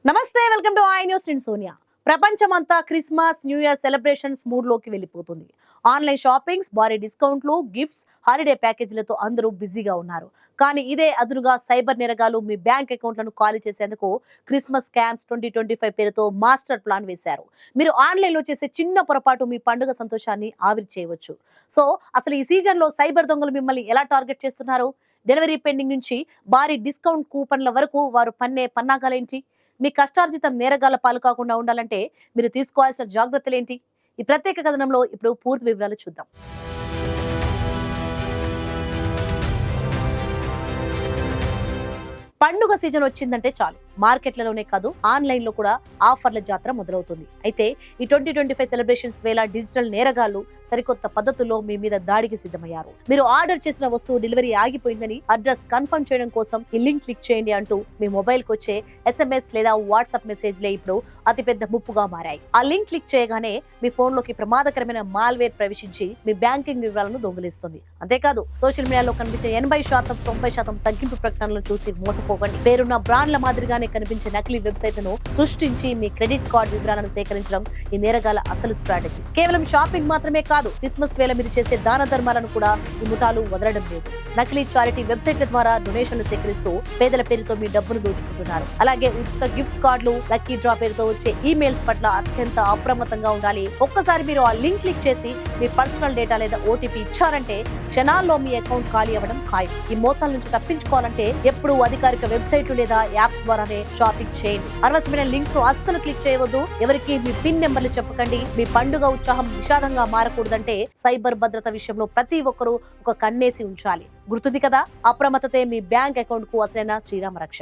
నమస్తే, welcome to I news. నేను సోనియా. ప్రపంచమంతా Christmas new year celebrations mood లోకి వెళ్ళిపోతుంది. ఆన్లైన్ షాపింగ్స్, భారీ డిస్కౌంట్లు, గిఫ్ట్స్, హాలిడే ప్యాకేజీలతో అందరూ బిజీగా ఉన్నారు. కానీ ఇదే అదునుగా సైబర్ నేరగాలు మీ బ్యాంక్ అకౌంట్లను ఖాళీ చేసేందుకు క్రిస్మస్ స్కామ్స్ 2025 పేరుతో మాస్టర్ ప్లాన్ వేశారు. మీరు ఆన్లైన్లో చేసే చిన్న పొరపాటు మీ పండుగ సంతోషాన్ని ఆవిరి చేయవచ్చు. సో అసలు ఈ సీజన్లో సైబర్ దొంగలు మిమ్మల్ని ఎలా టార్గెట్ చేస్తున్నారు? డెలివరీ పెండింగ్ నుంచి భారీ డిస్కౌంట్ కూపన్ల వరకు వారు పన్నే పన్నాగాలేంటి? మీ కష్టార్జితం నేరగాళ్ల పాలు కాకుండా ఉండాలంటే మీరు తీసుకోవాల్సిన జాగ్రత్తలేంటి? ఈ ప్రత్యేక కథనంలో ఇప్పుడు పూర్తి వివరాలు చూద్దాం. పండుగ సీజన్ వచ్చిందంటే చాలు మార్కెట్లలోనే కాదు ఆన్లైన్ లో కూడా ఆఫర్ల జాతర మొదలవుతుంది. అయితే ఈ 2025 సెలబ్రేషన్స్ వేళ డిజిటల్ నేరగాళ్లు సరికొత్త పద్ధతుల్లో మీ మీద దాడికి సిద్ధమయ్యారు. మీరు ఆర్డర్ చేసిన వస్తువు డెలివరీ ఆగిపోయిందని అడ్రస్ కన్ఫర్మ్ చేయడం కోసం ఈ లింక్ క్లిక్ చేయండి అంటూ మీ మొబైల్ కు వచ్చే SMS లేదా వాట్సాప్ మెసేజ్లే ఇప్పుడు అతిపెద్ద ముప్పుగా మారాయి. ఆ లింక్ క్లిక్ చేయగానే మీ ఫోన్ లోకి ప్రమాదకరమైన మాల్వేర్ ప్రవేశించి మీ బ్యాంకింగ్ వివరాలను దొంగిలిస్తుంది. అంతేకాదు సోషల్ మీడియాలో కనిపించే 80% 90% తగ్గింపు ప్రకటనలను చూసి మోసపోకండి. పేరున్న బ్రాండ్ల మాదిరిగానే కనిపించే నకిలీ వెబ్సైట్ ను సృష్టించి మీ క్రెడిట్ కార్డు వివరాలను సేకరించడం ఈ నేరగాల అసలు స్ట్రాటజీ. కేవలం షాపింగ్ మాత్రమే కాదు, క్రిస్మస్ వేళ మీరు చేసే దాన ధర్మాలను కూడా ఈ ముఠాలు వదలడం లేదు. నకిలీ చారిటీ వెబ్సైట్ల ద్వారా డొనేషన్లు సేకరిస్తూ పేదల పేరుతో మీ డబ్బును దోచుకుంటున్నారు. అలాగే ఉచిత గిఫ్ట్ కార్డులు, లక్కీ డ్రా పేరుతో వచ్చే ఈమెయిల్స్ పట్ల అత్యంత అప్రమత్తంగా ఉండాలి. ఒక్కసారి మీరు ఆ లింక్ క్లిక్ చేసి మీ పర్సనల్ డేటా లేదా OTP ఇచ్చారంటే క్షణాల్లో మీ అకౌంట్ ఖాళీ అవ్వడం ఖాయం. ఈ మోసాల నుంచి తప్పించుకోవాలంటే ఎప్పుడు అధికారిక వెబ్సైట్లు లేదా యాప్స్ ద్వారానే షాపింగ్ చేయండి. అనవసరమైన లింక్స్ అస్సలు క్లిక్ చేయవద్దు. ఎవరికి మీ పిన్ నెంబర్లు చెప్పకండి. మీ పండుగ ఉత్సాహం విషాదంగా మారకూడదంటే సైబర్ భద్రత విషయంలో ప్రతి ఒక్కరూ ఒక కన్నేసి ఉంచాలి. గుర్తుంది కదా, అప్రమత్తతే మీ బ్యాంక్ అకౌంట్ కు అసలైన శ్రీరామ రక్ష.